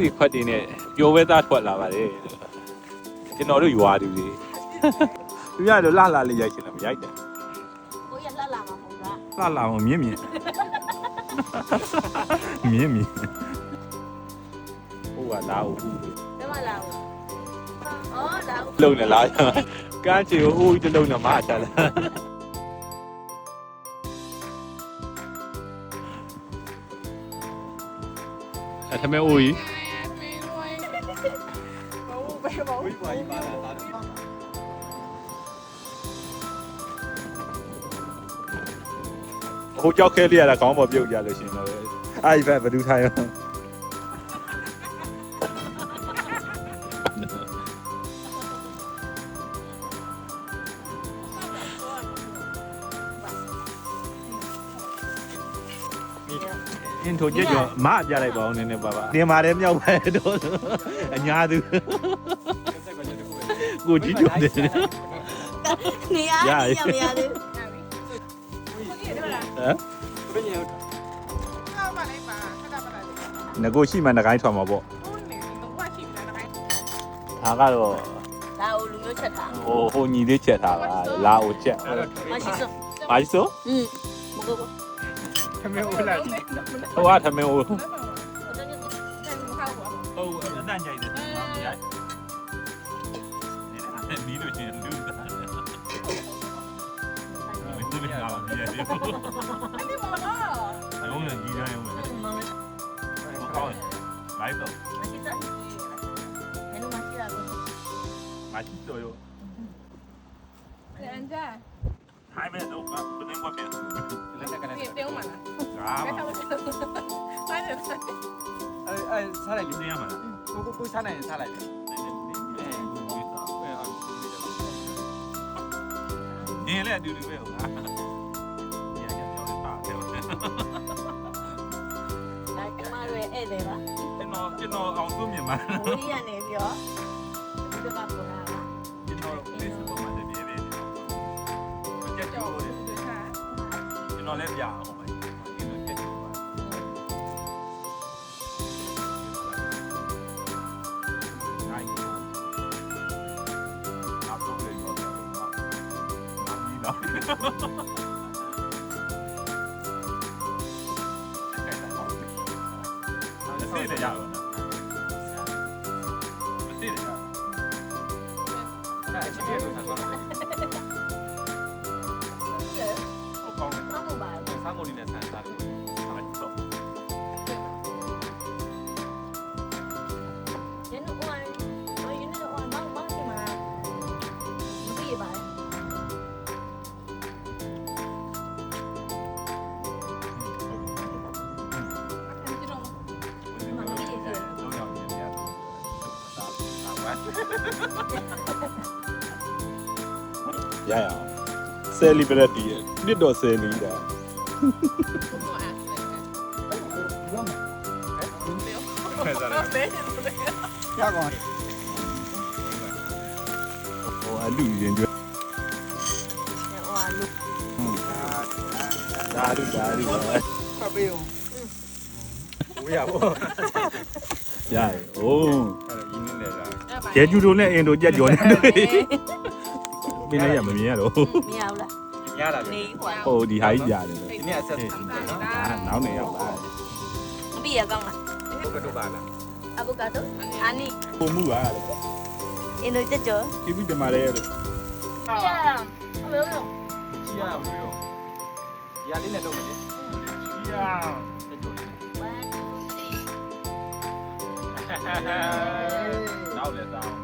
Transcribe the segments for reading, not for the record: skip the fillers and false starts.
ဒီခွက်တင်နဲ့ပျော်ဝဲသားထွက်လာပါတယ်ကျွန်တော်တို့ရွာသူတွေသူရတော့လှလှလေးရိုက်ချင်တယ်မရိုက်တယ်ကိုရလှလာမှာမဟုတ်လားလှလှအောင်မြင့်မြင့်မြင့်မြင့်ဟိုကလာဦးဘယ်မှာလာဦးအော်လာဦးလုံနေလားကန်းချီကိုဦးကြီးတလုံးနဲ့မအားချလာထမဲဦးကြီးဟိုကြောက်ခဲလေးရတာခေါင်းပေါ်ပြုတ်ကြလို့ရှိရင်တော့အဲ့ဒီဘက်ဘယ်သူထိုင်ရောအင်းတို့ကြည့်ကြမအပြလိုက်ပါအောင်နည်းနည်းပါပါတင်ပါတယ်မြောက်ပဲတော့အညာသူကိုကြည့်ကြတယ်နေရရမရသေးဟမ်ငကိုရှိမှငကိုင်းထွက်မှာပေါ့ဒါကတော့လာဦးလူမျိုးချက်ထားဟိုညီလေးချက်ထားပါလာဦးချက်မရှိစို့မရှိစို့မကောထမင်းဦးလိုက်ဟိုကထမင်းဦးဟုတ်အတန်ကြိုက်တယ်မရိုက်နေနေမီးလို့ချင်းလူသားမင်းတို့ကလာမီးရတယ်အဲ့ဒီမလားလုံးနဲ့ကြီးတိုင်းအောင်မယ်ဟုတ်လိုက်တော့မရှိစို့အဲ့လိုမရှိတာကိုမရှိတော့ရော人家，还没走吧，不能过边。你丢嘛了？啊嘛。快点快！စားလိုက်လေ 这样嘛。ကိုစားနိုင်ရင်စားလိုက်လေ你来丢丢呗，我。你还叫的大对不对？ဒါကျမတို့ရဲ့ဧည့်သည်ပါကျွန်တော်အောင်စုမြင်ပါဘိုးကြီးကနေပြီးတော့ဒီကပေါ်လာတာကျွန်တော် Facebook မှာတည်းပြေးတယ်ကြက်ကြော်တယ်ကျွန်တော်လည်းပြအောင်ပါဒီလိုကြက်ကြော်ပါနိုင်နောက်ဆုံးလေးတော့အမီးတော့ဆေးလည်းရပါလားဆေးလည်းရအဲ့အချင်းပြည့်လို့ဆက်သွားတယ်ဟုတ်ကောင်းတယ် မဟုတ်ပါဘူးစားမို့လေးနဲ့ဆန်းစားတယ်အဲ့ဒါတော့ရင်းတော့ရင်းတော့မောင်ချင်မှာမသိရပါဘူးရရအောင်ဆယ်လီဘရက်တီရဲ့နှစ်တော့ဆယ်လီတာရကောင်းဟိုအလူရင်ကျွဲဟိုလူဒါရီဖတ်ပေးဦးဝေးရပေါ့ရတယ်အိုးရင်းနေနေတာကျဲကျူတို့နဲ့အင်တို့ကြက်ကြော်နေတယ်မင်းလည်းရမမြင်ရတော့မရဘူးလားရတာနေဟိုဟိုဒီဟာကြီးကြားတယ်ဒီနေ့အဆက်နော်နောက်နေရောက်ပါမပြီးရကောင်းလားဘယ်လိုပါလားအဗိုကာဒိုအာနီ ပုံမှုပါလေအင်ဒိုချက်ကျော်ဒီပြီးတမာရဲလို့ရအမေလို့ကြီးရအောင်လို့ရလေးနဲ့လုပ်မယ်လေကြီးရနောက်လည်းတောင်း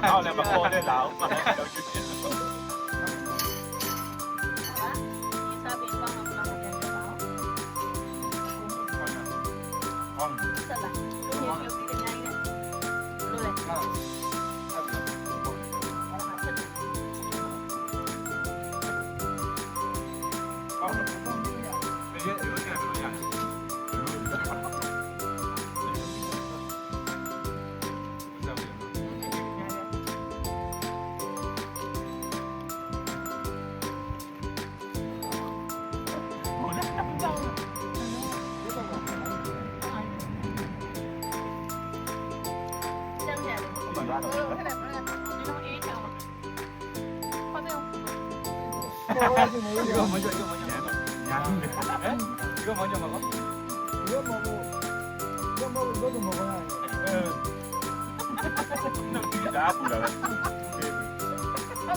နောက်လည်းမခေါ်နဲ့တောင်းတော့ကျွတ်တယ် သွား ဟို တော့ လိုခက်တယ်မလားဒီလိုအေးချောင်းဟုတ်တယ် ဟောရှင်မိုး 이거 ရော 먼저 이거 먼저. ညာဘူးလေ 이거 먼저 먹어. ရောမမိုးရောမမိုးတော့မဟုတ်လား နှုတ်ကြည့်တာပူတာပဲ ဟုတ်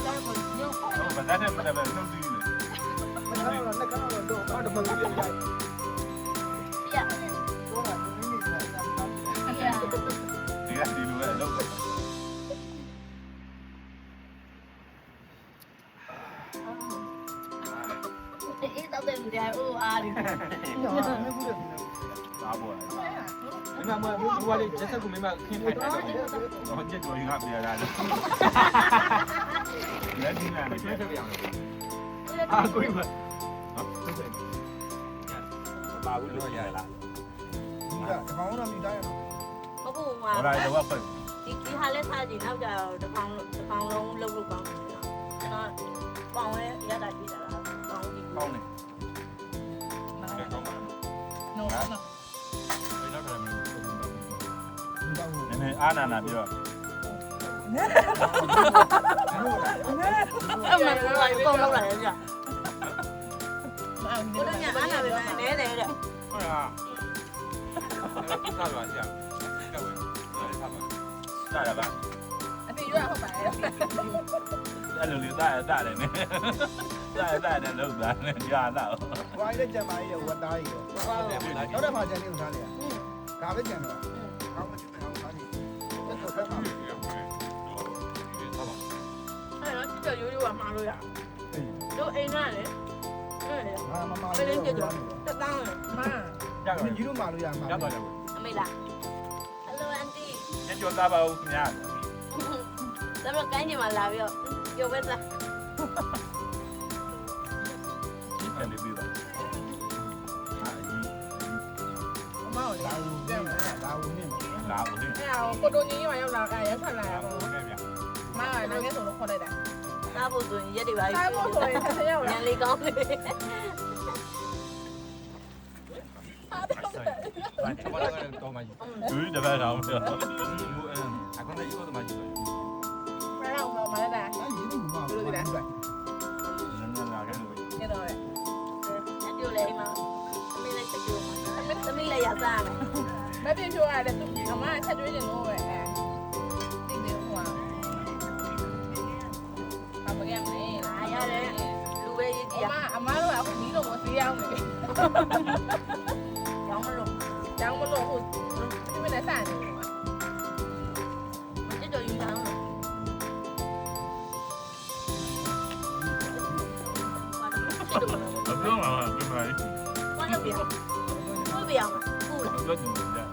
တယ်ကိုညောဟုတ် ဟိုဘာသာနဲ့မတပဲနှုတ်ကြည့်လေ နှစ်ခါတော့တော့တော့မလို့ရရ ပြ တော့တာနည်းနည်းလာတာ ပြ ဒီကဒီလိုပဲလုပ်တယ် အေးတော့တဲ့လူတွေအိုးအားဒီ ညာမဘူးလေ သားပေါ်တယ် 맨날 뭐 누가리 제사고 맨날 킨 팔. ဟိုကျက်တော်ရင်ကပြရတာလေလက်ဒီနာ 그래서 그냥. အာ 아, 거기 봐. ပါဘူးလို့ရလား ဒီကတကောင်တော့မိသားရနော် မဟုတ်ဘူး ဟောလိုက်တော့ပဲ ဒီဟာလဲစားကြည့်နောက်ကြတော့တစ်ကောင်လုံးလုံးလုံးကောင်းတယ်ကျွန်တော်ပေါင်ဝဲရတာကြည့်တာလားပေါင်ကြည့် ကောင်းတယ်ကောင်းပါ နော်နော် 왜 나가면 မိသားဘူး နည်းနည်းအာနာနာပြော အဲ့မှာကောင်းလောက်လာတယ်ကြာ မအောင် ကို ဒီ တော့ လို ညာ ညာ အား အား နာ နာ ပဲ ပဲ နဲတယ်တဲ့ 뭐야? 내가 비싸도 아니야. 그러니까 왜? 왜 사봐? တာရပါ အပြည့်ရဟုတ်ပါရဲ့ အဲ့လိုလေးတာရတာတယ်နဲ့တာတယ်လောက်တာနဲ့ကြာတာ ဝိုင်းတဲ့ကြံပါရဲ့ဝတ်သားကြီးရောတော့တဲ့မှာကြံနေဦးသားလေဒါပဲကြံတော့ကောင်းမချင်အောင်သားကြီးတော့ဆက်ပါ 이게 사봐. အဲ့တော့ကြည့်ရိုးရိုးကမှားလို့ရတို့အိမ်ကလေအဲ့လေ ငါမမ ပလင်းကြတော့တက်တန်းလေမ ရပါ ကြီးတို့မာလို့ရမှာ 야도 하자고. အမေလားဟယ်လိုအန်တီ ညကျော်သားပါဦးခင်ဗျာ 咱们赶紧嘛来哟，有位置。 အဲ့ဒီပြီးတော့အာကြီး အမောင်လေး လာဦးနေလာဦးနေ လာဦးနေ အဲ့ဟိုကိုတိုညီကြီးမှရောက်လာအဲ့ရထွက်လာရပေါ့ ဦးနေဗျာ မကလည်းငယ်ဆိုလို့ခေါ်လိုက်တာ 大部分也得吧。 စားဖို့ဆိုရင်ဆက်ရောက်လာ 年龄高的。 저번에는 더 많이. သူတပတ်တော့ပြော 아 근데 이거도 많이 줘요. မရောက်တော့မလာတာ အဲ့ဒီဒီမှာဘယ်လိုလဲ နည်းနည်းလာခဲ့လို့ နေတော့လေ 那就来嘛，没来吃酒嘛，没来也咋了？ မပြည့်ဖြိုးရတယ်သူအမဆက်တွေးနေလို့ပဲအဲတိနေဟိုအမကမနေ 哎呀嘞，路边一地， အမတို့ကအခုဒီလိုမသေးအောင်နေ 杨木路， ကျောင်းမလို့ဟိုဒီမနဲ့စနေတယ် 这就云南了。 အပြောမှာပြန်လာပြီ 关了不要，不不要嘛，不了。 ပြောချင်တယ်ဗျာ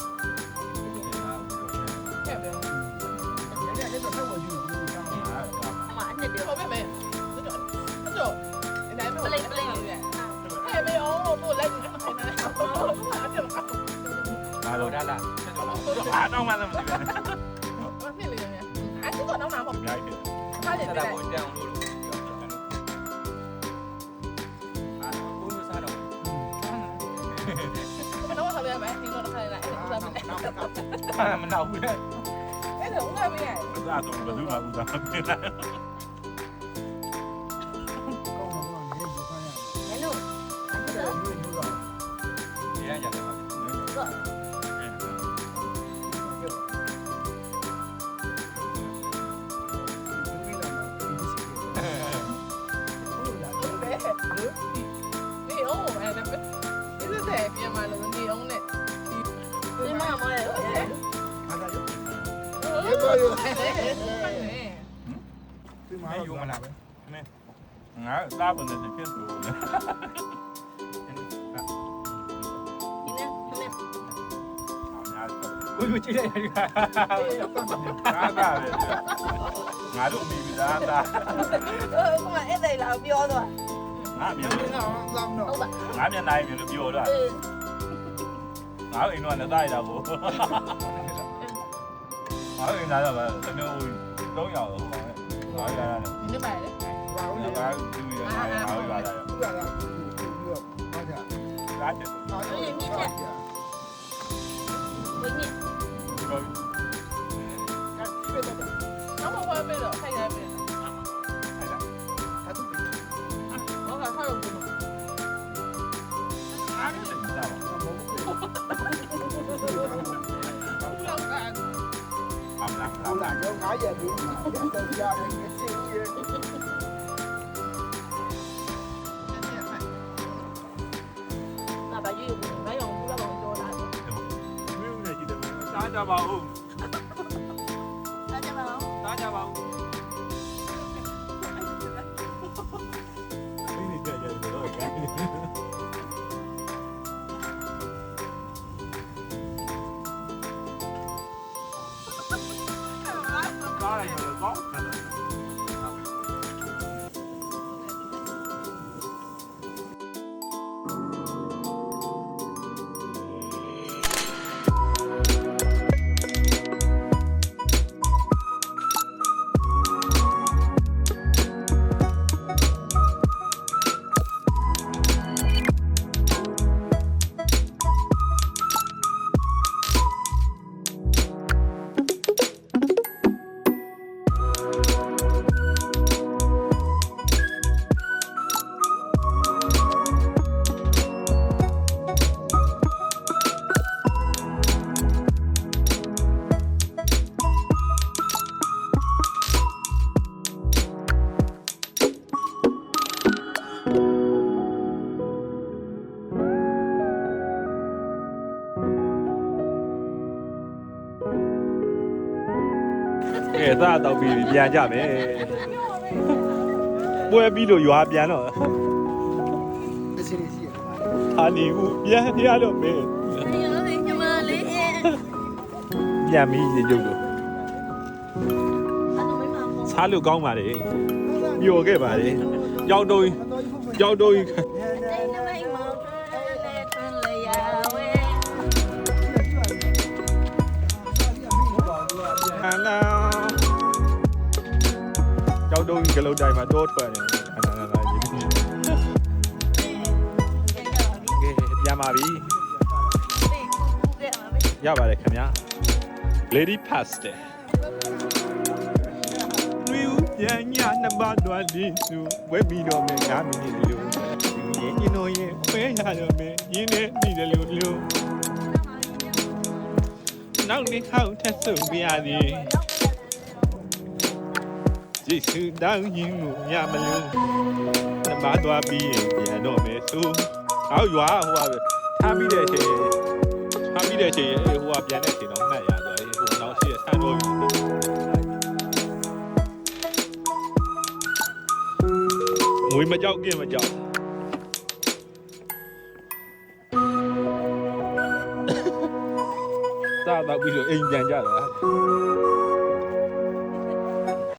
ခဲ့ပဲ အဲ့ဒါတော့ဆက်ဝယူဘူးကောင်းတယ် 妈，那边 ဟုတ်ပဲမယ်အဲ့တော့အဲ့တော့ဒီတိုင်းပဲ 不累不累。 ဟဲ့မေအောင်လို့လိုက်နေတယ်အဲ့ဒါအဲ့ဒါ အား 너 လုံး 라라. အားတော့မှလည်းမသိဘူး ဖြစ်လေနေအဲ့ဒီကတော့နောက်မှာပေါ့ အများကြီး ထားတယ် 사다 볼 때랑 로로. 아, 돈을 사러. ဘယ်တော့ဆက်ရမလဲဒီလိုထားလိုက်အဲ့ဒါဆက်မယ် 안 나오네. အဲ့ဒါဦးကမရ ဘူးသားတော့ဘယ်သူမှဘူးသားပြင်လာ ကောင်းတော့နေဘူးခိုင်းရ 年路，俺这 တယ်ယူယူတော့ 얘야 야 내가. 个 နေအောင်အဲ့ဒါဒီစက်ပြန်มาလို့နေအောင်နဲ့ 你妈妈也。 အားသာယူရေပေါ်ယူ အဲ့ဒါ ဒီမှာတော့ယူမလားပဲ ငါသားပုံနဲ့ဖြစ်သူလေ 你呢？你呢？ အားတော့ 이거 찌려 이거. ငါသားပဲငါတို့မိပြီးသားသား 我妈一直老表的， ငါမြန် ဒီတော့လောင်းတော့ 好吧？ ငါမြန်နိုင်ပြီလို့ပြောတော့ငါအိမ်တော့လည်းသားရတာကိုငါအိမ်သားတော့တမျိုး300ရောဟိုငါရရတယ် ဒီနေ့ပါလေ ဘာလို့လဲ ငါသူရငါရရတယ် သူကလားသူကဘာကြ ကားတယ် အားလုံးမြစ်ချက် 回面。 ကို ဒီပဲတော့ လားတော့9ရက်ပြီးတော့ကြားတယ်ချင်းချင်း 那把鱼没用，不要往多拿。 မင်းနဲ့ကြည့်တယ်စားကြပါဦး 大家好。 စားကြပါဦးဒီနေ့ကြရတယ်တော့ကဲစားလိုက်တော့ကောင်း ကဲသားတော့ပြီးပြန်ကြမယ်ပွဲပြီးလို့ရွာပြန်တော့ တစ်စီရှိရပါ အာနေဦးပြန်ရတော့မယ် 哎呀，你妈嘞！ ပြန်ပြီးရေကျုပ်တို့ 他都没忙活。 စားလို့ကောင်းပါလေပျော်ခဲ့ပါလေရောက်တော့ရောက်တော့ 真的没忙活，来春了呀喂。 ဟန်လာရောက်တော့ကလေးတိုင်းမှာတော့ထွက်နေဟန်လာလာရေးပြီးကဲပြန်ပါပြီရပါတယ်ခင်ဗျာ Lady Pasta ဝီဦးပြန်ညနံပါတ်တော်ဒီစုဝက်ပြီးတော့မယ်9မိနစ်လို့ဒီရင်ကျွန်တော်ရဲ့ဝဲရတော့မယ်ရင်းနေပြီလို့နောက်နေ့ဟောက်ထက်ဆုံးပြရသည်ယေရှုတောင်းရင်ကိုညမလို့နံပါတ်တော်ပြီးရင်ပြန်တော့မယ်ဆိုဟောက်ရွာဟိုပါထားပြီးတဲ့အချိန်ထားပြီးတဲ့အချိန်ဟိုကပြန်တဲ့အချိန်တော့မှတ်ရတော့ဟိုနောက်ရှိဆန်တော်ယူငွေမကြောက်ကင်းမကြောက်သားတော့ပြီးလို့အိမ်ပြန်ကြတာ